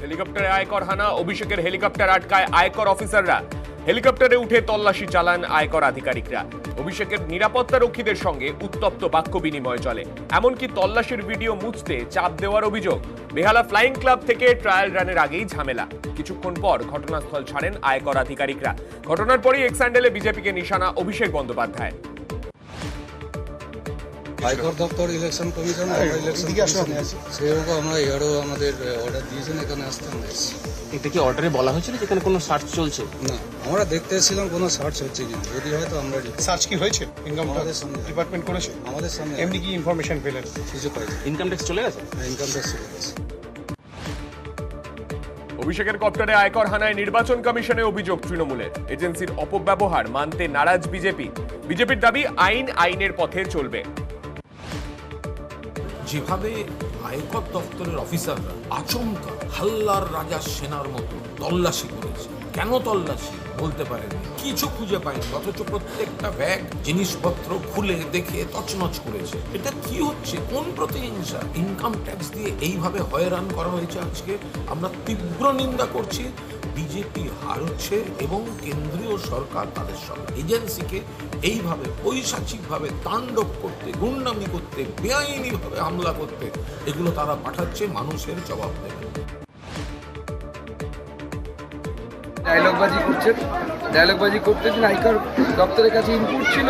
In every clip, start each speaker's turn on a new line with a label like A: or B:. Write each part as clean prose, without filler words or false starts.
A: হেলিকপ্টারে আয়কর হানা, অভিষেকের হেলিকপ্টার আটকায় আয়কর অফিসাররা। হেলিকপ্টারে উঠে তল্লাশি চালান আয়কর আধিকারিকরা। অভিষেকের নিরাপত্তা রক্ষীদের সঙ্গে উত্তপ্ত বাক্য বিনিময় চলে, এমনকি তল্লাশির ভিডিও মুছতে চাপ দেওয়ার অভিযোগ। বেহালা ফ্লাইং ক্লাব থেকে ট্রায়াল রানের আগেই ঝামেলা। কিছুক্ষণ পর ঘটনাস্থল ছাড়েন আয়কর আধিকারিকরা। ঘটনার পরই এক্স্যান্ডেলে বিজেপিকে নিশানা অভিষেক বন্দ্যোপাধ্যায়।
B: আয়কর দপ্তর ইলেকশন কমিশন সেরকম আমরা এরও আমাদের অর্ডার দিয়েছেন, এখানে আসতে আমরা এসেছি।
C: এটা কি অর্ডারে বলা হয়েছিল যেখানে কোনো সার্চ চলছে?
B: না, আমরা দেখতে এসেছিলাম কোনো সার্চ হচ্ছে কি, যদি হয়তো আমরা
D: সার্চ কি হয়েছে? ইনকাম
B: আমাদের সামনে
D: ডিপার্টমেন্ট করেছে,
B: আমাদের সামনে
D: এমনি কি ইনফরমেশন পেলেন?
B: কিছু পাইছে,
C: ইনকাম ট্যাক্স চলে গেছে,
B: ইনকাম ট্যাক্স চলে গেছে।
A: অভিষেকের কপ্টারে আয়কর হানায় নির্বাচন কমিশনে অভিযোগ তৃণমূলের। এজেন্সির অপব্যবহার মানতে নারাজ বিজেপি। বিজেপির দাবি আইন আইনের পথে চলবে।
E: যেভাবে আয়কর দপ্তরের অফিসাররা আচমকা হাল্লার রাজা সেনার মতো তল্লাশি করেছে, কেন তল্লাশি বলতে পারেনি, কিছু খুঁজে পায়নি, অথচ প্রত্যেকটা ব্যাগ জিনিসপত্র খুলে দেখে তছনছ করেছে। এটা কি হচ্ছে? কোন প্রতিহিংসা? ইনকাম ট্যাক্স দিয়ে এইভাবে হয়রান করা হয়েছে আজকে। আমরা তীব্র নিন্দা করছি। বিজেপি হারছে এবং কেন্দ্রীয় সরকার তাদের সব এজেন্সিকে এইভাবে পৈশাচিকভাবে তাণ্ডব করতে, গুন্ডামি করতে, বেআইনিভাবে হামলা করতে, এগুলো তারা পাঠাচ্ছে, মানুষের জবাব দেবে।
F: ডায়লগবাজি করতেছেন। আয়কর দপ্তরের কাছে ইনপুট ছিল,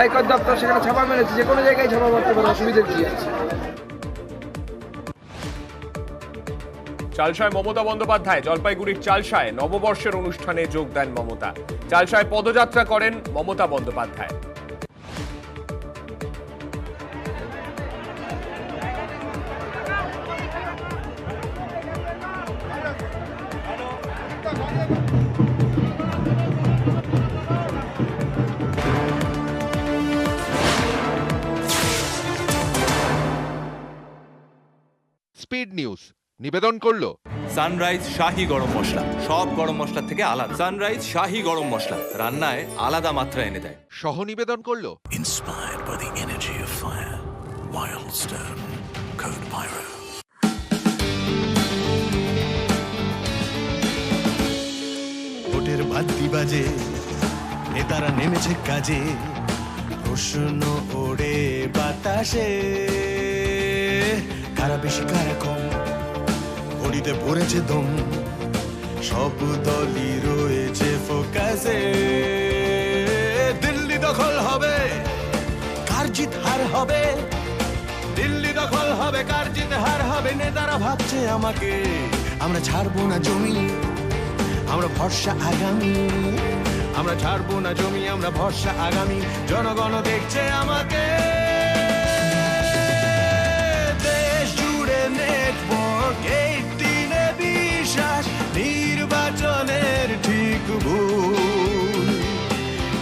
F: আয়কর দপ্তর সেখানে ছাপা মেরেছে। যে কোনো জায়গায় ছাপা মারতে পারে, অসুবিধার কি আছে?
A: চালসায় মমতা বন্দ্যোপাধ্যায়। জলপাইগুড়ির চালসায় নববর্ষের অনুষ্ঠানে যোগ দেন মমতা। চালসায় পদযাত্রা করেন মমতা বন্দ্যোপাধ্যায়।
G: স্পিড নিউজ নিবেদন করলো
H: সানরাইজ শাহী গরম মশলা, সব গরম মশলা থেকে আলাদা। সানরাইজ শাহী গরম মশলা রান্নায় আলাদা মাত্রা এনে দেয়।
G: সহ নিবেদন করলো
I: Inspired by the energy of fire, Wildstone Code Pyro.
J: ভোটের বাদ্যি বাজে, নেতারা নেমেছে কাজে, প্রশ্ন ওড়ে বাতাসে, কারা বেশি কারা কম, ঘড়িতে ভরেছে দম, সব দলই রয়েছে ফোকাসে। দিল্লি দখল হবে, কার জিত হার হবে, দিল্লি দখল হবে, কার জিত হার হবে। নেতারা ভাবছে আমাকে, আমরা ছাড়বো না জমি, আমরা ভরসা আগামী, আমরা ছাড়বো না জমি, আমরা ভরসা আগামী। জনগণ দেখছে আমাকে, দেশ জুড়ে নেটওয়ার্ক, এই দিনে বিশ্বাস, নির্বাচনের ঠিক ভুল,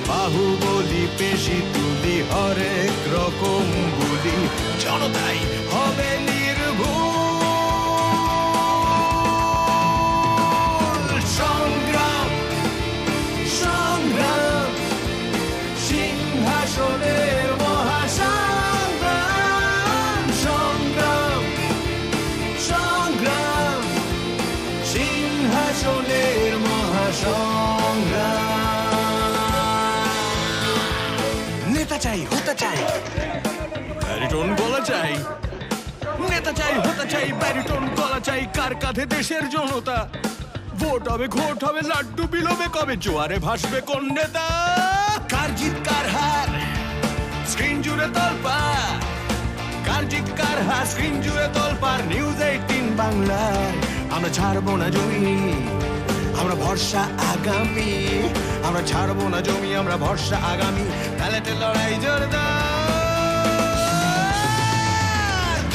J: বাহুবলি পেশি তুলি, হরেক রকম বলি, জনতাই হবে নির্ভুল। সংগ্রাম সংগ্রাম সিংহাসনের মহাসংগ্রাম, সংগ্রাম সংগ্রাম সিংহাসনের মহাসংগ্রাম। নেতা চাই, হতে চাই, ব্যারিটোন গলা চাই, নেতা চাই, হতে চাই, ব্যারিটোন গলা চাই। কার কাঁধে দেশের জনতা, ভোট হবে, ঘোট হবে, লাড্ডু বিলোবে কবে, জোয়ারে ভাসবে কোন নেতা। কার জিত কার হার, স্ক্রিন জুড়ে তোলপাড়, কার জিত কার হার, স্ক্রিন জুড়ে তোলপাড়। নিউজ 18 বাংলায় আমরা ছাড়বো না জমি, আমরা ভরসা আগামী, আমরা ছাড়বো না জমি, আমরা ভরসা আগামী। ব্যালেটে লড়াই জোরদার,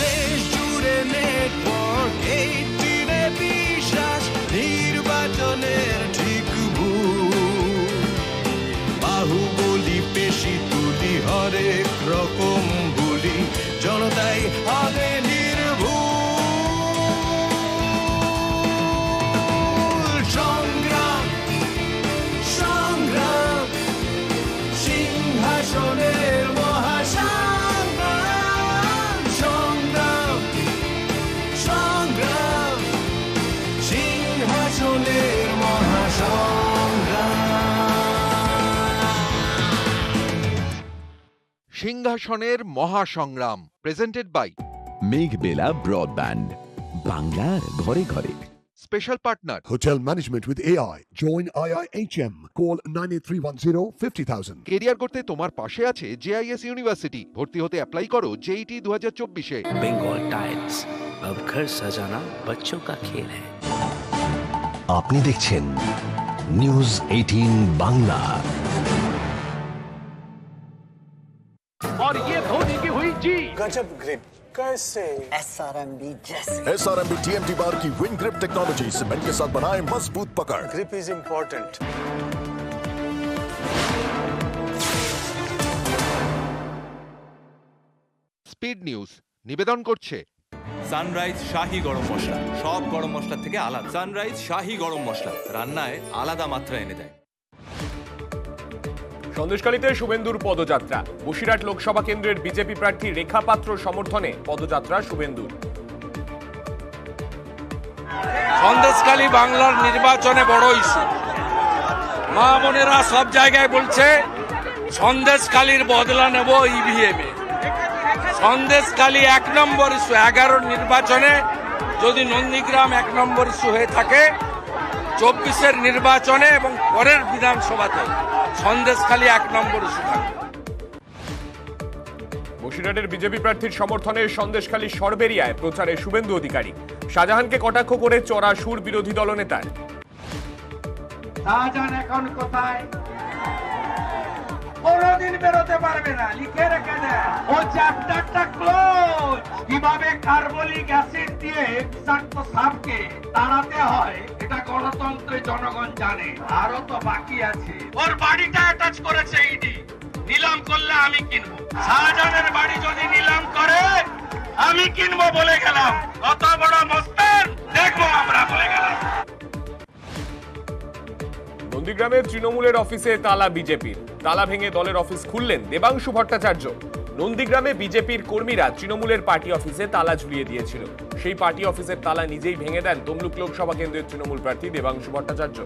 J: দেশ জুড়ে নেটওয়ার্ক, এই দিনে বিশ্বাস, নির্বাচনের ঠিক ভুল, বাহুবলি পেশি তুলি, হরেক রকম বলি, জনতাই হবে নির্ভুল। সংগ্রাম সংগ্রাম সিংহাসনের মহাসংগ্রাম, সংগ্রাম সংগ্রাম সিংহাসনের
G: সিংহাসনের মহাসংগ্রাম প্রেজেন্টেড বাই
I: মেঘবেলা ব্রডব্যান্ড, বাংলার ঘরে ঘরে।
G: Special partner
I: Hotel management with AI. Join IIHM. Call 98310 50,000.
G: Career করতে তোমার পাশে আছে জেআইএস ইউনিভার্সিটি। ভর্তি হতে অ্যাপ্লাই করো জেইটি 2024-এ।
K: বেঙ্গল টাইলস, अब घर सजाना बच्चों का खेल है।
I: আপনি দেখছেন নিউজ 18 বাংলা।
J: और ये धोनी की हुई जी
B: गजब ग्रिप कैसे
I: SRMB TMT बार की विन ग्रिप टेक्नोलॉजी सीमेंट के साथ बनाए मजबूत पकड़।
B: Grip is important.
G: Speed news নিবেদন করছে
H: সানরাইজ শাহী গরম মশলা, সব গরম মশলা থেকে আলাদা। সানরাইজ শাহী গরম মশলা রান্নায় আলাদা মাত্রা এনে দেয়।
A: সন্দেশখালীতে শুভেন্দুর পদযাত্রা। বসিরহাট লোকসভা কেন্দ্রের বিজেপি প্রার্থী রেখা পাত্র সমর্থনে পদযাত্রা শুভেন্দুর।
F: সন্দেশখালী বাংলার নির্বাচনে বড় ইস্যু। মা বোনেরা সব জায়গায় বলছে সন্দেশখালীর বদলা নেব ইভিএম এ। সন্দেশখালী 1 নম্বর ইস্যু। 11 নির্বাচনে যদি নন্দীগ্রাম 1 নম্বর ইস্যু হয়ে থাকে, 24-এর নির্বাচনে এবং পরের বিধানসভাতে সন্দেশখালী 1 নম্বর ইস্যু থাকবে।
A: বসিরহাটের বিজেপি প্রার্থীর সমর্থনে সন্দেশখালী সরবেরিয়ায় প্রচারে শুভেন্দু অধিকারী। শাহজাহানকে কটাক্ষ করে চড়া সুর বিরোধী দলনেতার।
F: শাহজাহান এখন কোথায়? কোনদিন বেরোতে পারবে না, লিখে রেখে দেয়। ও চ্যাপ্টারটা ক্লোজ। কিভাবে কার্বলিক অ্যাসিড দিয়ে বিষাক্ত সাপকে তাড়াতে হয় এটা গণতন্ত্রে জনগণ জানে। আরো তো বাকি আছে। ওর বাড়িটা অ্যাটাচ করেছে ইডি। নিলাম করলে আমি কিনবো। শাহজাহানের বাড়ি যদি নিলাম করে আমি কিনবো বলে গেলাম। কত বড় মস্তান দেখবো আমরা বলে গেলাম।
A: নন্দীগ্রামের তৃণমূলের অফিসে তালা বিজেপির। তালা ভেঙে দলের অফিস খুললেন দেবাংশু ভট্টাচার্য। নন্দীগ্রামে বিজেপির কর্মীরা তৃণমূলের পার্টি অফিসে তালা ঝুলিয়ে দিয়েছিল। সেই পার্টি অফিসের তালা নিজেই ভেঙে দেন তমলুক লোকসভা কেন্দ্রের তৃণমূল প্রার্থী দেবাংশু ভট্টাচার্য।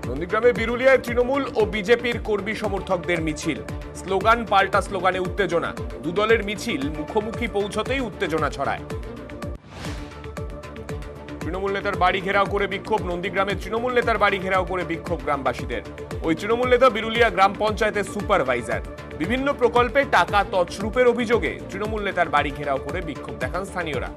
A: নন্দীগ্রামে বিরুলিয়ায় তৃণমূল ও বিজেপির কর্মী সমর্থকদের মিছিল। স্লোগান পাল্টা স্লোগানে উত্তেজনা। দুদলের মিছিল মুখোমুখি পৌঁছতেই উত্তেজনা ছড়ায়। তৃণমূল নেতার বাড়ি ঘেরাও করে বিক্ষোভ। নন্দীগ্রামে তৃণমূল নেতার বাড়ি ঘেরাও করে বিক্ষোভ গ্রামবাসীদের। ওই তৃণমূল নেতা বিরুলিয়া গ্রাম পঞ্চায়েতের সুপারভাইজার। বিভিন্ন প্রকল্পে টাকা তছরূপের অভিযোগে তৃণমূল নেতার বাড়ি ঘেরাও করে বিক্ষোভ দেখান স্থানীয়রা।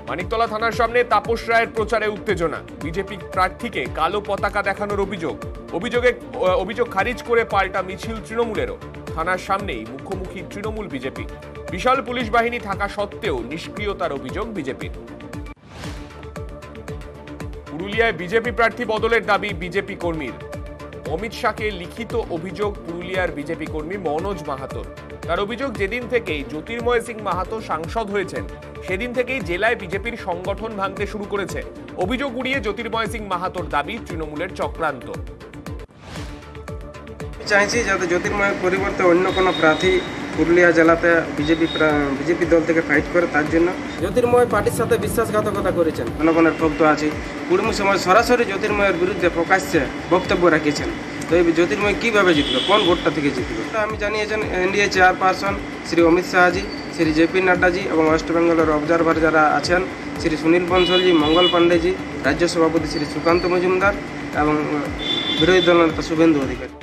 A: মানিকতলা থানার সামনে তাপস রায়ের প্রচারে উত্তেজনা। বিজেপি প্রার্থীকে কালো পতাকা দেখানোর অভিযোগ খারিজ করে পাল্টা মিছিল তৃণমূলেরও। থানার সামনেই মুখোমুখি তৃণমূল বিজেপি। বিশাল পুলিশ বাহিনী থাকা সত্ত্বেও নিষ্ক্রিয়তার অভিযোগ বিজেপির। পুরুলিয়ায় বিজেপি প্রার্থী বদলের দাবি বিজেপি কর্মীর। অমিত শাহকে লিখিত অভিযোগ পুরুলিয়ার বিজেপি কর্মী মনোজ মাহাতোর। তার অভিযোগ, যেদিন থেকেই জ্যোতির্ময় সিং মাহাতো সাংসদ হয়েছেন সেদিন থেকেই জেলায় বিজেপির সংগঠন ভাঙতে শুরু করেছে। অভিযোগ উড়িয়ে জ্যোতির্ময় সিং মাহাতোর দাবি তৃণমূলের চক্রান্ত।
F: চাইছি যাতে জ্যোতির্ময়ের পরিবর্তে অন্য কোনো প্রার্থী পুরুলিয়া জেলাতে বিজেপি দল থেকে ফাইট করে। তার জন্য জ্যোতির্ময় পার্টির সাথে বিশ্বাসঘাতকতা করেছেন। জনগণের ক্ষোভ তো আছে। কুড়িমুর সময় সরাসরি জ্যোতির্ময়ের বিরুদ্ধে প্রকাশ্যে বক্তব্য রাখিয়েছেন। তো এই জ্যোতির্ময় কীভাবে জিতলো, কোন ভোটটা থেকে জিতলো? আমি জানিয়েছেন এনডিএ চেয়ারপারসন শ্রী অমিত শাহজি, শ্রী জেপি নাড্ডাজি এবং ওয়েস্ট বেঙ্গলের অবজারভার যারা আছেন শ্রী সুনীল বনসলজি, মঙ্গল পাণ্ডেজি, রাজ্য সভাপতি শ্রী সুকান্ত মজুমদার এবং বিরোধী দলনেতা শুভেন্দু অধিকারী।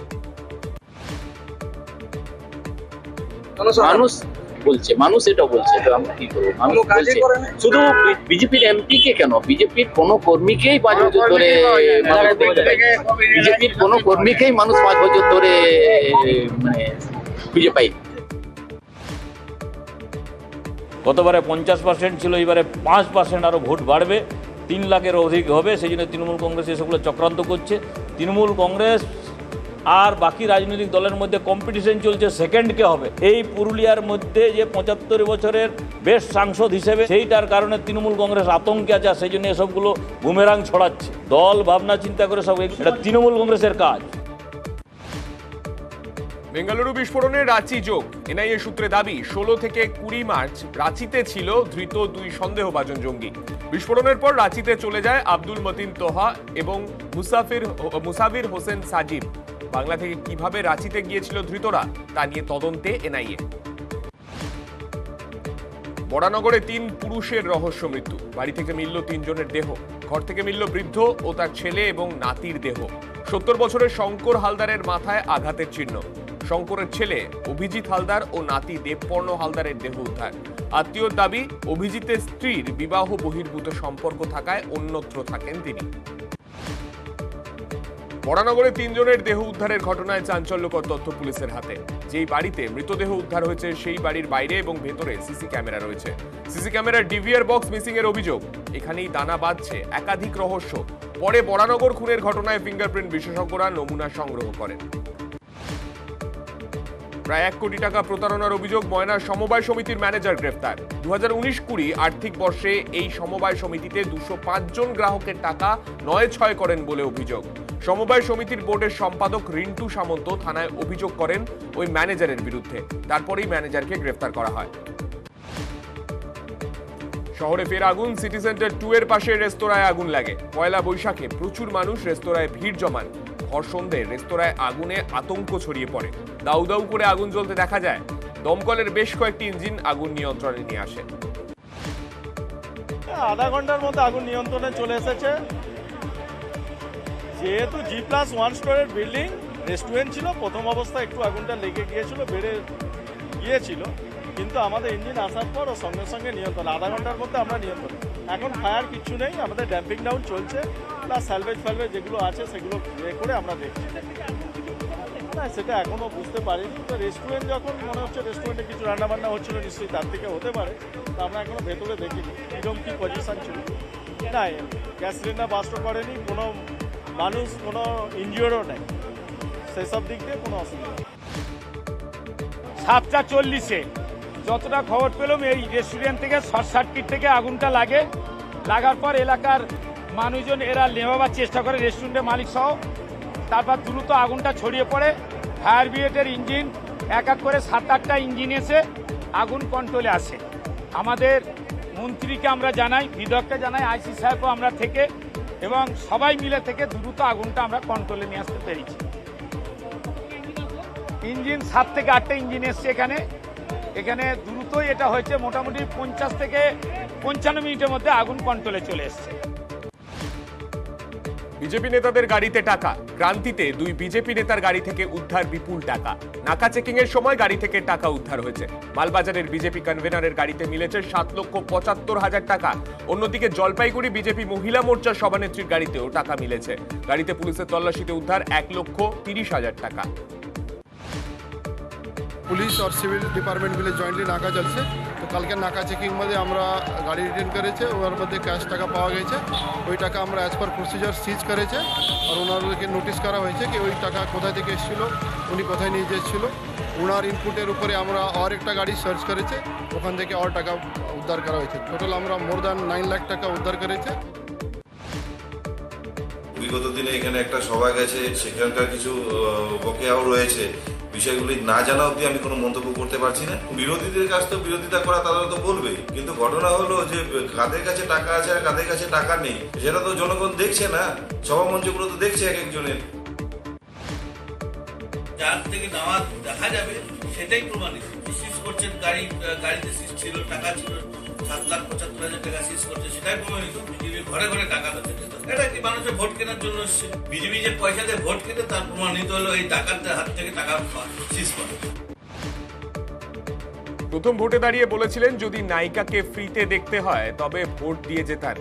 K: মানুষ বলছে, মানুষ এটা বলছে, তো আমরা কি করবো? মানুষ বলছে শুধু বিজেপির এমপি কে কেন, বিজেপির কোনো কর্মীকেই 5 বছর ধরে, বিজেপির কোনো কর্মীকেই মানুষ 5 বছর ধরে মানে খুঁজে পাই।
L: গতবারে 50% ছিল, এবারে 5% আরো ভোট বাড়বে। 3 লাখের অধিক হবে, সেই জন্য তৃণমূল কংগ্রেস এসবগুলো চক্রান্ত করছে। তৃণমূল কংগ্রেস আর বাকি রাজনৈতিক দলের মধ্যে কম্পিটিশন চলছে সেকেন্ড কে হবে। এই পুরুলিয়ার মধ্যে যে 75 বছরের বেস্ট সাংসদ হিসেবে সেইটার কারণে তৃণমূল কংগ্রেস আতঙ্কে আছে, সেই জন্য এসবগুলো বুমেরাং ছড়াচ্ছে। দল ভাবনা চিন্তা করে সব, এটা তৃণমূল কংগ্রেসের কাজ।
A: বেঙ্গালুরু বিস্ফোরণে রাঁচি যোগ। এনআইএ সূত্রে দাবি 16 থেকে 20 মার্চ রাঁচিতে ছিল ধৃত 2 সন্দেহভাজন জঙ্গি। বিস্ফোরণের পর রাঁচিতে চলে যায় আব্দুল মতিন তোহা এবং মুসাফির হোসেন সাজিব। বাংলা থেকে কিভাবে রাঁচিতে গিয়েছিল ধৃতরা তা নিয়ে তদন্তে এনআইএ। বরানগরে 3 পুরুষের রহস্য মৃত্যু। বাড়ি থেকে মিলল 3 জনের দেহ। ঘর থেকে মিলল বৃদ্ধ ও তার ছেলে এবং নাতির দেহ। 70 বছরের শঙ্কর হালদারের মাথায় আঘাতের চিহ্ন। শঙ্করের ছেলে অভিজিৎ হালদার ও নাতি দেবপর্ণ হালদারের দেহ উদ্ধার। আত্মীয়র দাবি, অভিজিতের স্ত্রীর বিবাহ বহির্ভূত সম্পর্ক থাকায় অন্যত্র থাকেন তিনি। বরানগরে 3 জনের দেহ উদ্ধারের ঘটনায় চাঞ্চল্যকর তথ্য পুলিশের হাতে। যেই বাড়িতে মৃতদেহ উদ্ধার হয়েছে সেই বাড়ির বাইরে এবং ভেতরে সিসি ক্যামেরা রয়েছে। সিসি ক্যামেরার ডিভিআর বক্স মিসিং এর অভিযোগ। এখানেই দানা বাঁধছে একাধিক রহস্য। পরে বরানগর খুনের ঘটনায় ফিঙ্গারপ্রিন্ট বিশেষজ্ঞরা নমুনা সংগ্রহ করেন। প্রায় 1 কোটি টাকা প্রতারণার অভিযোগ। ময়নার সমবায় সমিতির ম্যানেজার গ্রেফতার। 2019-20 আর্থিক বর্ষে এই সমবায় সমিতিতে 205 জন গ্রাহকের টাকা 9-6 করেন বলে অভিযোগ। সমবায় সমিতির বোর্ডের সম্পাদক রিন্টু সামন্ত থানায় অভিযোগ করেন ওই ম্যানেজারের বিরুদ্ধে। তারপরেই ম্যানেজারকে গ্রেফতার করা হয়। শহরে ফের আগুন। সিটি সেন্টার 2 এর পাশে রেস্তোরাঁয় আগুন লাগে। পয়লা বৈশাখে প্রচুর মানুষ রেস্তোরাঁয় ভিড় জমান। ভর সন্ধ্যে রেস্তোরাঁয় আগুনে আতঙ্ক ছড়িয়ে পড়ে। দাউ দাউ করে আগুন জ্বলতে দেখা যায়। দমকলের বেশ কয়েকটি ইঞ্জিন আগুন নিয়ন্ত্রণে নিয়ে আসে।
M: আধা ঘন্টার মধ্যে আগুন নিয়ন্ত্রণে চলে এসেছে। যেহেতু G+1 স্টোরের বিল্ডিং, রেস্টুরেন্ট ছিল, প্রথম অবস্থায় একটু আগুনটা লেগে গিয়েছিল, বেড়ে গিয়েছিল, কিন্তু আমাদের ইঞ্জিন আসার পর ও সঙ্গে সঙ্গে নিয়ন্ত্রণ, আধা ঘন্টার মধ্যে আমরা নিয়ন্ত্রণ। এখন ফায়ার কিছু নেই, আমাদের ড্যাম্পিং ডাউন চলছে, প্লাস স্যালভেজ যেগুলো আছে সেগুলো ইয়ে করে আমরা দেখছি। না, সেটা এখনও বুঝতে পারিনি। তো রেস্টুরেন্ট যখন মনে হচ্ছে রেস্টুরেন্টে কিছু রান্নাবান্না হচ্ছিল, নিশ্চয়ই তার থেকে হতে পারে। তো আমরা এখনও ভেতরে দেখিনি কীরকম কী পজিশান ছিল। না, গ্যাস সিলিন্ডার বাস্ট করেনি, কোনো মানুষ কোনো ইনজিওরও নেই, সেসব দিক দিয়ে কোনো অসুবিধা নেই।
N: 7:40-এ যতটা খবর পেলাম, এই রেস্টুরেন্ট থেকে শর্ট সার্কিট থেকে আগুনটা লাগে। লাগার পর এলাকার মানুষজন এরা নেভাবার চেষ্টা করে, রেস্টুরেন্টের মালিক সহ। তারপর দ্রুত আগুনটা ছড়িয়ে পড়ে। ফায়ার ব্রিগেডের ইঞ্জিন এক এক করে 7-8টা ইঞ্জিন এসে আগুন কন্ট্রোলে আসে। আমাদের মন্ত্রীকে আমরা জানাই, বিধায়ককে জানাই, আইসি সাহেবও আমরা থেকে এবং সবাই মিলে থেকে দ্রুত আগুনটা আমরা কন্ট্রোলে নিয়ে আসতে পেরেছি। ইঞ্জিন 7 থেকে 8টা ইঞ্জিন এসছে এখানে দ্রুতই এটা হয়েছে। মোটামুটি 50 থেকে 55 মিনিটের মধ্যে আগুন কন্ট্রোলে চলে এসছে।
A: বিজেপি নেতাদের গাড়িতে টাকা। ক্রান্তিতে 2 বিজেপি নেতার গাড়ি থেকে উদ্ধার বিপুল টাকা। নাকা চেকিং এর সময় গাড়ি থেকে টাকা উদ্ধার হয়েছে। মালবাজারের বিজেপি কনভেনারের গাড়িতে মিলেছে 7,75,000 টাকা। অন্যদিকে জলপাইগুড়ি বিজেপি মহিলা মোর্চার সভানেত্রীর গাড়িতেও টাকা মিলেছে। গাড়িতে পুলিশের তল্লাশিতে উদ্ধার 1,30,000 টাকা।
O: पुलिस और सिविल डिपार्टमेंट मिले जॉइंटली नाका चलছে। তো কালকে নাকা চেকিং মধ্যে আমরা গাড়ি রিটার্ন করেছে, ওর মধ্যে ক্যাশ টাকা পাওয়া গেছে। ওই টাকা আমরা অ্যাজ পার প্রসিজার সিজ করেছে আর ওনাদেরকে নোটিশ করা হয়েছে কি ওই টাকা কোথা থেকে এসেছিল, উনি কোথায় নিয়ে যাচ্ছিল। ওনার ইনপুটের উপরে আমরা আর একটা গাড়ি সার্চ করেছে, ওখান থেকে আর টাকা উদ্ধার করা হয়েছে। টোটাল আমরা মোর দ্যান 9 লাখ টাকা উদ্ধার করেছে।
P: বিগত দিনে এখানে একটা সভা গেছে, সেখানকার কিছু বকেয়াও রয়েছে। বিষয়গুলি না জানা অবধি আমি কোনো মন্তব্য করতে পারছি না। বিরোধীদের কাছ তো বিরোধিতা করা তারা তো বলবেই, কিন্তু ঘটনা হলো যে কাদের কাছে টাকা আছে আর কাদের কাছে টাকা নেই সেটা তো জনগণ দেখছে না, সভা মঞ্চগুলো তো দেখছে এক একজনের।
Q: যার থেকে নেওয়া দেখা যাবে সেটাই প্রমাণিত। সিজ করছেন গাড়িতে সিজ ছিল, টাকা ছিল 7,75,000 টাকা সিজ করছে, সেটাই প্রমাণিত। বিজেপি ঘরে ঘরে টাকা দিচ্ছে। এটা কি মানুষের ভোট কেনার জন্য এসছে? বিজেপি যে পয়সা দিয়ে ভোট কেনে তার প্রমাণিত হলো এই ডাকাতদের হাত থেকে টাকা সিজ করে।
A: প্রথম ভোটে দাঁড়িয়ে বলেছিলেন যদি নায়িকাকে ফ্রিতে দেখতে হয় তবে ভোট দিয়ে যেতেন।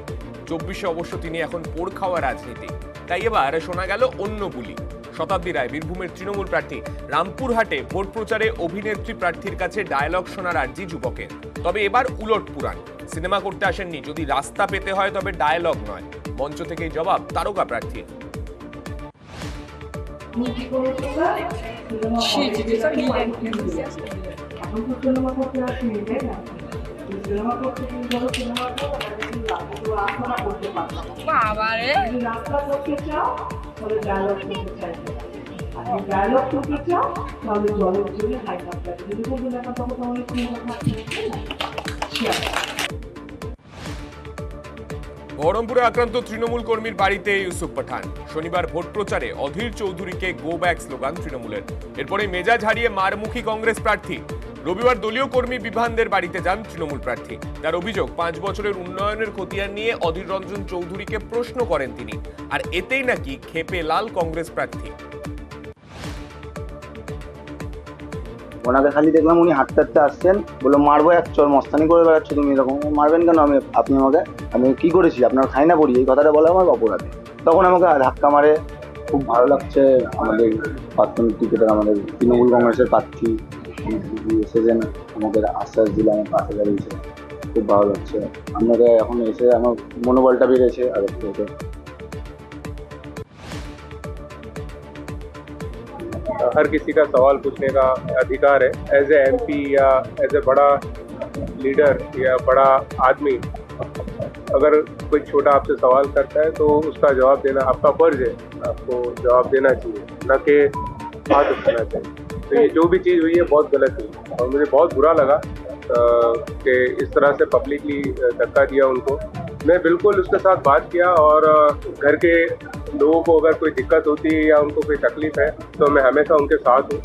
A: 24-এ অবশ্য তিনি এখন পোড় খাওয়া রাজনীতি। তাই এবার শোনা গেল অন্য বুলি। শতাব্দী রায় বীরভূমের তৃণমূল প্রার্থী রামপুরহাটে ভোট প্রচারে অভিনেত্রী প্রার্থীর কাছে ডায়লগ শোনার আর্জি যুবকের। তবে এবার উলট পুরাণ। সিনেমা করতে আসেননি, যদি রাস্তা পেতে হয় তবে ডায়ালগ নয়। মঞ্চ থেকেই জবাব তারকা প্রার্থীর। বহরমপুরে আক্রান্ত তৃণমূল কর্মীর বাড়িতে ইউসুফ পাঠান। শনিবার ভোট প্রচারে অধীর চৌধুরীকে গো ব্যাক স্লোগান তৃণমূলের। এরপরে মেজাজ হারিয়ে মারমুখী কংগ্রেস প্রার্থী। রবিবার দলীয় কর্মী বিভানদের বাড়িতে যান তৃণমূল প্রার্থী। তার অভিযোগ, 5 বছরের উন্নয়নের খতিয়ান নিয়ে অধীর রঞ্জন চৌধুরীকে প্রশ্ন করেন তিনি, আর এতেই নাকি ক্ষেপে লাল কংগ্রেস প্রার্থী।
R: ওনাকে খালি দেখলাম উনি হাঁটতে হাঁটতে আসছেন, বললো মারবো এক চর, মস্তানি করে বেড়াচ্ছ তুমি এরকম। মারবেন কেন? আপনি আমাকে, আমি কি করেছি? আপনার খাই না পড়ি, এই কথাটা বলা আমার অপরাধী। তখন আমাকে ধাক্কা মারে। খুব ভালো লাগছে, আমাদের প্রাক্তন ক্রিকেটার, আমাদের তৃণমূল কংগ্রেসের প্রার্থী এসেছেন, আমাদের আশ্বাস দিলে আমার পাশে দাঁড়িয়েছে, খুব ভালো লাগছে। আপনাকে এখন এসে আমার মনোবলটা বেড়েছে আগের থেকে।
S: हर किसी का सवाल पूछने का अधिकार है। एज ए एमपी या एज ए बड़ा लीडर या बड़ा आदमी अगर कोई छोटा आपसे सवाल करता है तो उसका जवाब देना आपका फर्ज है, आपको जवाब देना चाहिए, न कि बात उठाना चाहिए। तो ये जो भी चीज़ हुई है बहुत गलत हुई और मुझे बहुत बुरा लगा कि इस तरह से पब्लिकली धक्का दिया उनको। मैं बिल्कुल उसके साथ बात किया और घर के लोगों को अगर कोई दिक्कत होती है या उनको कोई तकलीफ है तो मैं हमेशा उनके साथ हूँ।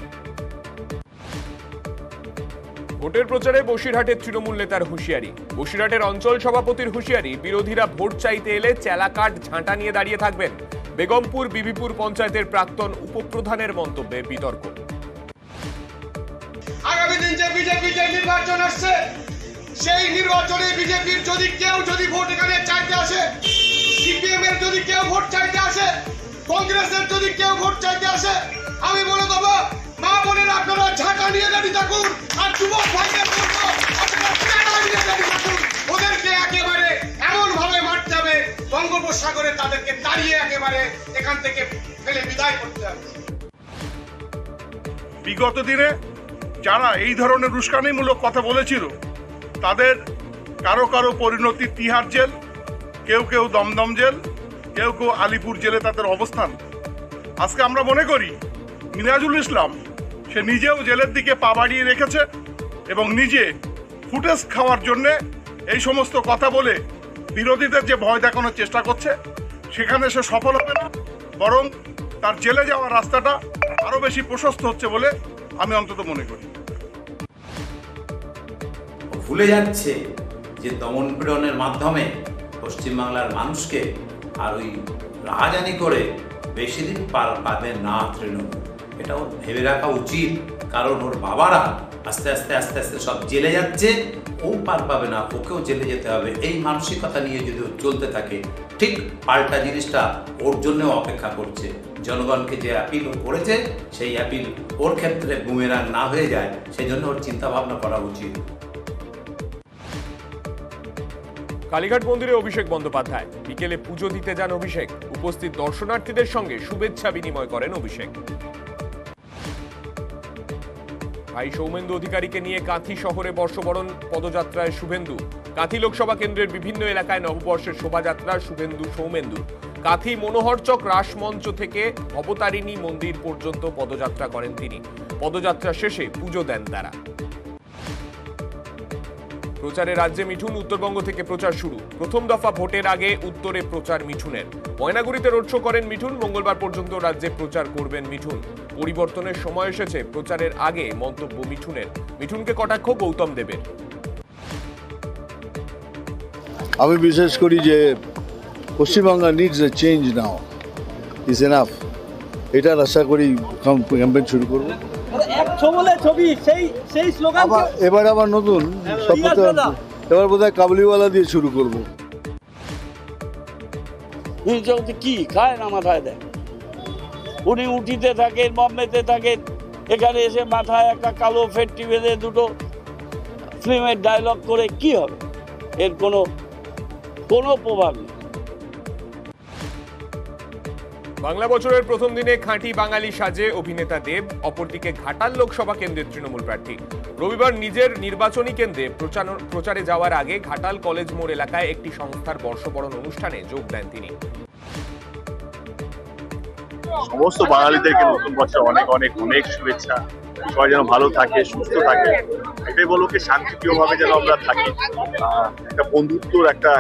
A: ভোটের প্রচারে বসিরহাটের তৃণমূল নেতার হুঁশিয়ারি। বসিরহাটের অঞ্চল সভাপতির হুঁশিয়ারি, বিরোধীরা ভোট চাইতে এলে চেলাকাঠ ঝাঁটা নিয়ে দাঁড়িয়ে থাকবেন। বেগমপুর বিবিপুর পঞ্চায়েতের প্রাক্তন উপপ্রধানের মন্তব্যে বিতর্ক।
T: আগামী দিন যে বিজেপির নির্বাচন আসছে, সেই নির্বাচনে বিজেপির যদি ভোট এখানে চাইতে আসে, সিপিএম এর যদি কেউ ভোট চাইতে আসে, কংগ্রেসের যদি কেউ ভোট চাইতে আসে, আমি বলে দেবো, মা বোনের আপনারা ঝাঁটা নিয়ে দাঁড়িয়ে থাকুন, আর যুবক ভাইদের বলবো আপনারা চেলা নিয়ে দাঁড়িয়ে থাকুন। ওদেরকে একেবারে এমন ভাবে মারতে হবে, বঙ্গোপসাগরে তাদেরকে তাড়িয়ে একেবারে এখান থেকে ফেলে বিদায় করতে হবে।
U: বিগত দিনে যারা এই ধরনের উস্কানিমূলক কথা বলেছিল, তাদের কারো কারো পরিণতি তিহার জেল, কেউ কেউ দমদম জেল, কেউ কেউ আলিপুর জেলে তাদের অবস্থান। আজকে আমরা মনে করি মিনাজুল ইসলাম সে নিজেও জেলের দিকে পা বাড়িয়ে রেখেছে এবং নিজে ফুটেজ খাওয়ার জন্যে এই সমস্ত কথা বলে বিরোধীদের যে ভয় দেখানোর চেষ্টা করছে, সেখানে সে সফল হবে না, বরং তার জেলে যাওয়ার রাস্তাটা আরও বেশি প্রশস্ত হচ্ছে বলে আমি অন্তত মনে করি।
V: ভুলে যাচ্ছে যে দমন পীড়নের মাধ্যমে পশ্চিমবাংলার মানুষকে আর ওই রাহাজানি করে বেশি দিন পার পাবে না তৃণমূল। এটাও ভেবে রাখা উচিত, কারণ ওর বাবারা আস্তে আস্তে আস্তে আস্তে সব জেলে যাচ্ছে, ও পার পাবে না, ওকেও জেলে যেতে হবে। এই মানসিকতা নিয়ে যদি চলতে থাকে, ঠিক পাল্টা জিনিসটা ওর জন্যও অপেক্ষা করছে। জনগণকে যে অ্যাপিল করেছে, সেই অ্যাপিল ওর ক্ষেত্রে বুমেরাং না হয়ে যায়, সেই জন্য ওর চিন্তা ভাবনা করা উচিত।
A: কালীঘাট মন্দিরে অভিষেক বন্দ্যোপাধ্যায়। বিকেলে পুজো দিতে যান অভিষেক। উপস্থিত দর্শনার্থীদের সঙ্গে শুভেচ্ছা বিনিময় করেন অভিষেক। ভাই সৌমেন্দু অধিকারীকে নিয়ে কাঁথি শহরে বর্ষবরণ পদযাত্রায় শুভেন্দু। কাঁথি লোকসভা কেন্দ্রের বিভিন্ন এলাকায় নববর্ষের শোভাযাত্রা শুভেন্দু সৌমেন্দু। কাঁথি মনোহরচক রাসমঞ্চ থেকে অবতারিণী মন্দির পর্যন্ত পদযাত্রা করেন তিনি। পদযাত্রা শেষে পুজো দেন তারা। প্রচারে রাজ্যে মিঠুন। উত্তরবঙ্গ থেকে প্রচার শুরু। প্রথম দফা ভোটের আগে উত্তরে প্রচার মিঠুনের। ময়নাগুড়িতে রোড শো করেন মিঠুন। মঙ্গলবার পর্যন্ত রাজ্যে প্রচার করবেন মিঠুন। পরিবর্তনের সময় এসেছে, প্রচারের আগে মন্তব্য মিঠুনের। মিঠুনকে কটাক্ষ গৌতম দেবের।
W: আমি বিশ্বাস করি যে Paschimbangla needs a change now, is enough. এটার আশা করি ক্যাম্পেইন শুরু করবো। এবার আবার নতুন এবার বোধহয় কাবুলিওয়ালা দিয়ে শুরু করবো।
X: কি খায় না মাথায় দেয়, উনি উঠিতে থাকেন, বম্বেতে থাকেন, এখানে এসে মাথায় একটা কালো ফেটটি বেঁধে দুটো ফিল্মের ডায়লগ করে কি হবে? এর কোনো প্রভাব নেই।
A: বাংলা বছরের প্রথম দিনে খাঁটি বাঙালি সাজে অভিনেতা দেব, অপরদিকে ঘাটাল লোকসভা কেন্দ্রের তৃণমূল প্রার্থী। রবিবার নিজের নির্বাচনী কেন্দ্রে প্রচারে যাওয়ার আগে ঘাটাল কলেজ মোড় এলাকায় একটি সংস্থার বর্ষবরণ অনুষ্ঠানে যোগ দেন তিনি।
C: সমস্ত বাঙালিদেরকে নতুন বছর অনেক অনেক অনেক শুভেচ্ছা। সবাই যেন ভালো থাকে, সুস্থ থাকে, এটাই বলো কি শান্তিপ্রিয়ভাবে যেন আমরা থাকি, একটা বন্ধুত্বর একটা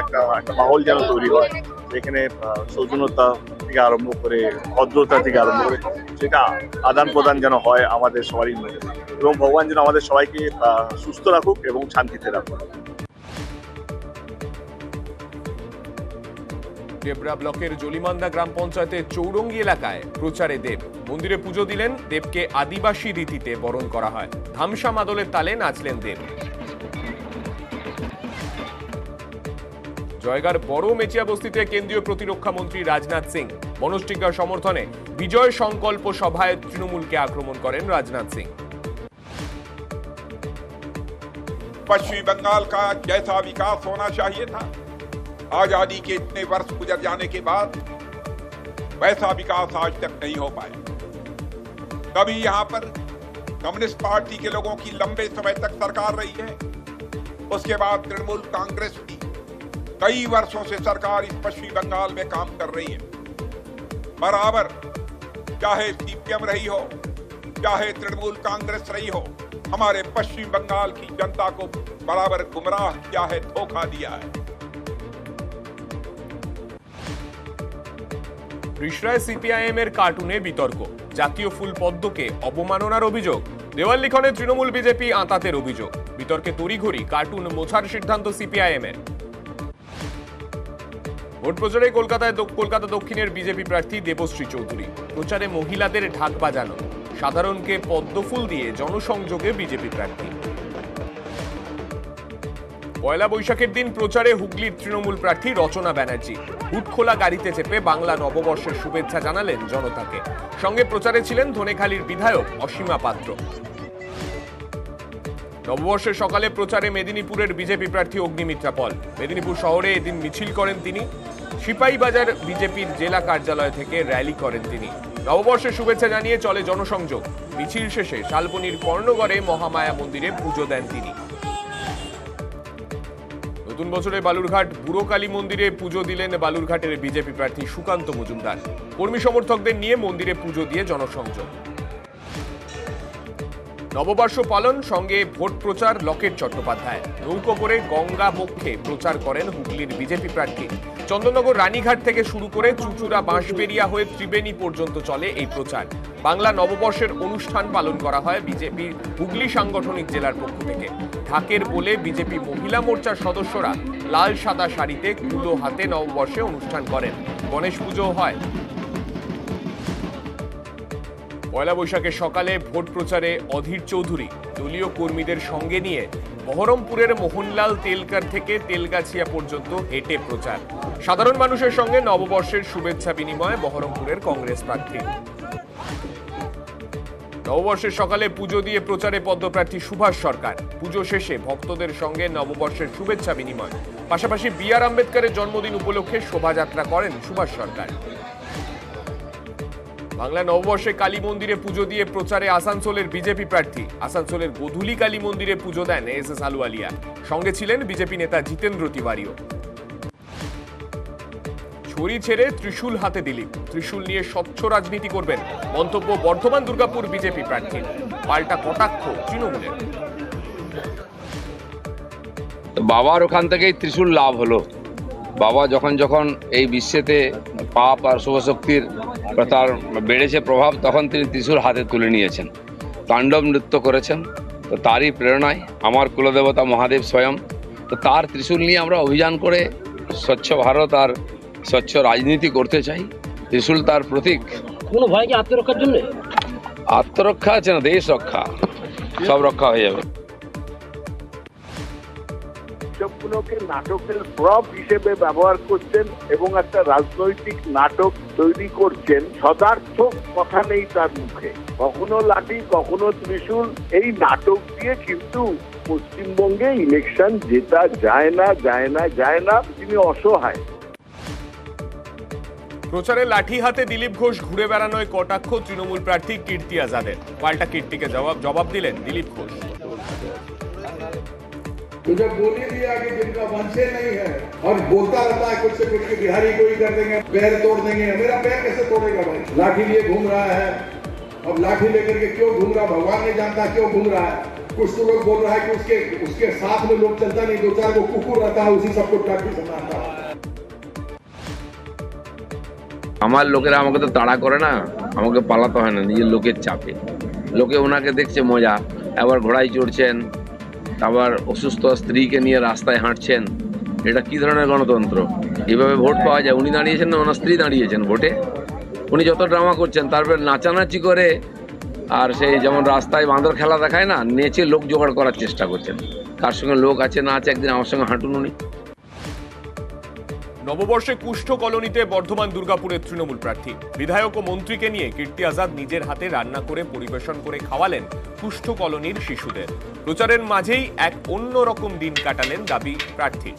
C: মাহল যেন তৈরি হয়, যেখানে সৌজন্যতা থেকে আরম্ভ করে ভদ্রতা থেকে আরম্ভ করে সেটা আদান প্রদান যেন হয় আমাদের সবারই মধ্যে, এবং ভগবান যেন আমাদের সবাইকে সুস্থ রাখুক এবং শান্তিতে রাখুক।
A: ডেবরা ব্লকের জলিমান্দা গ্রাম পঞ্চায়েতের চৌরঙ্গি এলাকায় প্রচারে দেব। মন্দিরে পুজো দিলেন, দেবকে আদিবাসী রীতিতে বরণ করা হয়। ধামসা মাদলের তালে নাচলেন দেব। জয়গার বড় মেচিয়া বস্তিতে কেন্দ্রীয় প্রতিরক্ষা মন্ত্রী রাজনাথ সিং মনস্টিজ্ঞার সমর্থনে বিজয় সংকল্প সভায় তৃণমূলকে আক্রমণ করেন রাজনাথ সিং।
D: पश्चिमी बंगाल का जैसा विकास होना चाहिए था, आजादी के इतने वर्ष गुजर जाने के बाद वैसा विकास आज तक नहीं हो पाया। कभी यहां पर कम्युनिस्ट पार्टी के लोगों की लंबे समय तक सरकार रही है, उसके बाद तृणमूल कांग्रेस की कई वर्षों से सरकार इस पश्चिमी बंगाल में काम कर रही है। बराबर चाहे सीपीएम रही हो, चाहे तृणमूल कांग्रेस रही हो, हमारे पश्चिम बंगाल की जनता को बराबर गुमराह किया है, धोखा दिया है।
A: রিষড়ায় সিপিআইএম এর কার্টুনে বিতর্ক, জাতীয় ফুল পদ্মকে অবমাননার অভিযোগ, দেওয়াল লিখনে তৃণমূল বিজেপি আঁতাতের অভিযোগ। বিতর্কে তড়িঘড়ি কার্টুন মোছার সিদ্ধান্ত সিপিআইএম এর। ভোট প্রচারে কলকাতা দক্ষিণের বিজেপি প্রার্থী দেবশ্রী চৌধুরী। প্রচারে মহিলাদের ঢাক বাজানো, সাধারণকে পদ্মফুল দিয়ে জনসংযোগে বিজেপি প্রার্থী। পয়লা বৈশাখের দিন প্রচারে হুগলির তৃণমূল প্রার্থী রচনা ব্যানার্জি। হুটখোলা গাড়িতে চেপে বাংলা নববর্ষের শুভেচ্ছা জানালেন জনতাকে। সঙ্গে প্রচারে ছিলেন ধনেখালির বিধায়ক অসীমা পাত্র। নববর্ষের সকালে প্রচারে মেদিনীপুরের বিজেপি প্রার্থী অগ্নিমিত্রা পল। মেদিনীপুর শহরে এদিন মিছিল করেন তিনি। সিপাহীবাজার বিজেপির জেলা কার্যালয় থেকে র্যালি করেন তিনি। নববর্ষের শুভেচ্ছা জানিয়ে চলে জনসংযোগ। মিছিল শেষে শালবনীর কর্ণগড়ে মহামায়া মন্দিরে পুজো দেন তিনি। নতুন বছরে বালুরঘাট বুড়ো কালী মন্দিরে পুজো দিলেন বালুরঘাটের বিজেপি প্রার্থী সুকান্ত মজুমদার। কর্মী সমর্থকদের নিয়ে মন্দিরে পুজো দিয়ে জনসংযোগ। নববর্ষ পালন সঙ্গে ভোট প্রচার লকেট চট্টোপাধ্যায়। নৌকো করে গঙ্গা বক্ষে প্রচার করেন হুগলির বিজেপি প্রার্থী। চন্দননগর রানীঘাট থেকে শুরু করে চুচুড়া বাঁশবেড়িয়া হয়ে ত্রিবেণী পর্যন্ত চলে এই প্রচার। বাংলা নববর্ষের অনুষ্ঠান পালন করা হয় বিজেপির হুগলি সাংগঠনিক জেলার পক্ষ থেকে। ঢাকের বলে বিজেপি মহিলা মোর্চার সদস্যরা লাল সাদা শাড়িতে কুলো হাতে নববর্ষে অনুষ্ঠান করেন। গণেশ পুজো হয়। পয়লা বৈশাখের সকালে ভোট প্রচারে অধীর চৌধুরী দলীয় কর্মীদের সঙ্গে নিয়ে বহরমপুরের মোহনলাল তেলকার থেকে তেলগাছিয়া পর্যন্ত হেঁটে প্রচার। সাধারণ মানুষের সঙ্গে নববর্ষের শুভেচ্ছা বিনিময় বহরমপুরের কংগ্রেস প্রার্থী। নববর্ষের সকালে পুজো দিয়ে প্রচারে পদ্মপ্রার্থী সুভাষ সরকার। পুজো শেষে ভক্তদের সঙ্গে নববর্ষের শুভেচ্ছা বিনিময়। পাশাপাশি বি.আর. আম্বেদকরের জন্মদিন উপলক্ষে শোভাযাত্রা করেন সুভাষ সরকার। বাংলা নববর্ষে কালী মন্দিরে পুজো দিয়ে প্রচারে আসানসোলের বিজেপি প্রার্থী। আসানসোলের গোধূলি কালী মন্দিরে পুজো দেন এস.এস. আলুওয়ালিয়া। সঙ্গে ছিলেন বিজেপি নেতা জিতেন্দ্র তিওয়ারিও। ছড়ি ছেড়ে ত্রিশূল হাতে দিলীপ। ত্রিশূল নিয়ে স্বচ্ছ রাজনীতি করবেন মন্তব্য বর্ধমান দুর্গাপুর বিজেপি প্রার্থীর। পাল্টা কটাক্ষ তৃণমূলের।
E: বাবার ওখান থেকেই ত্রিশূল লাভ হলো। বাবা যখন যখন এই বিশ্বেতে পাপ আর শুভশক্তির তার বেড়েছে প্রভাব, তখন তিনি ত্রিশূল হাতে তুলে নিয়েছেন, তাণ্ডব নৃত্য করেছেন। তো তারই প্রেরণায় আমার কুলদেবতা মহাদেব স্বয়ং, তো তার ত্রিশূল নিয়ে আমরা অভিযান করে স্বচ্ছ ভারত আর স্বচ্ছ রাজনীতি করতে চাই। ত্রিশূল তার প্রতীক।
J: কোনো ভয় কি আত্মরক্ষার জন্য?
E: আত্মরক্ষা আছে না, দেশ রক্ষা, সব রক্ষা হয়ে যাবে।
Y: সবগুলোকে নাটকের প্রপ হিসেবে ব্যবহার করছেন এবং একটা রাজনৈতিক নাটক তৈরি করছেন। সদার্থক কথা নেই তার মুখে, কখনো লাঠি কখনো ত্রিশূল। এই নাটক দিয়ে কিন্তু পশ্চিমবঙ্গে ইলেকশন জেতা যায় না, তিনি অসহায়।
A: প্রচারে লাঠি হাতে দিলীপ ঘোষ ঘুরে বেড়ানোয় কটাক্ষ তৃণমূল প্রার্থী কীর্তি আজাদের। পাল্টা কীর্তিকে জবাব দিলেন দিলীপ ঘোষ।
B: तो जब बोली दिया कि जिनका वंशे नहीं है और बोलता रहता है कुछ से कुछ कि बिहारी कोई कर देंगे, पैर तोड़ देंगे, मेरा पैर कैसे तोड़ेगा भाई? लाठी लिए घूम रहा है, अब लाठी लेकर के क्यों घूम रहा, भगवान नहीं जानता क्यों घूम रहा है। कुछ तो लोग बोल रहा है कि उसके साथ में लोग चलता नहीं, 2-4 को कुकुर रहता है, उसी सबको टाटी सुनाता है।
E: আমার লোকেরা আমাকে তো তাড়া করে না, আমাকে পালাতে হয় না, নিজের লোকের চাপে। লোকে ওনাকে দেখছে মজা, আবার ঘোড়ায় চড়ছেন, আবার অসুস্থ স্ত্রীকে নিয়ে রাস্তায় হাঁটছেন। এটা কি ধরনের গণতন্ত্র? এভাবে ভোট পাওয়া যায়? উনি দাঁড়িয়েছেন না ওনার স্ত্রী দাঁড়িয়েছেন ভোটে? উনি যত ড্রামা করছেন, তারপর নাচানাচি করে আর সেই যেমন রাস্তায় বাঁদর খেলা দেখায় না, নেচে লোক জোগাড় করার চেষ্টা করছেন। কার সঙ্গে লোক আছে না আছে, একদিন আমার সঙ্গে হাঁটুন উনি।
A: নববর্ষে কুষ্ঠ কলোনিতে বর্ধমান দুর্গাপুরের তৃণমূল প্রার্থী বিধায়ক ও মন্ত্রীকে নিয়ে কীর্তি আজাদ নিজের হাতে রান্না করে পরিবেশন করে খাওয়ালেন কুষ্ঠ কলোনির শিশুদের। প্রচারের মাঝেই এক অন্যরকম দিন কাটালেন দাবি প্রার্থী।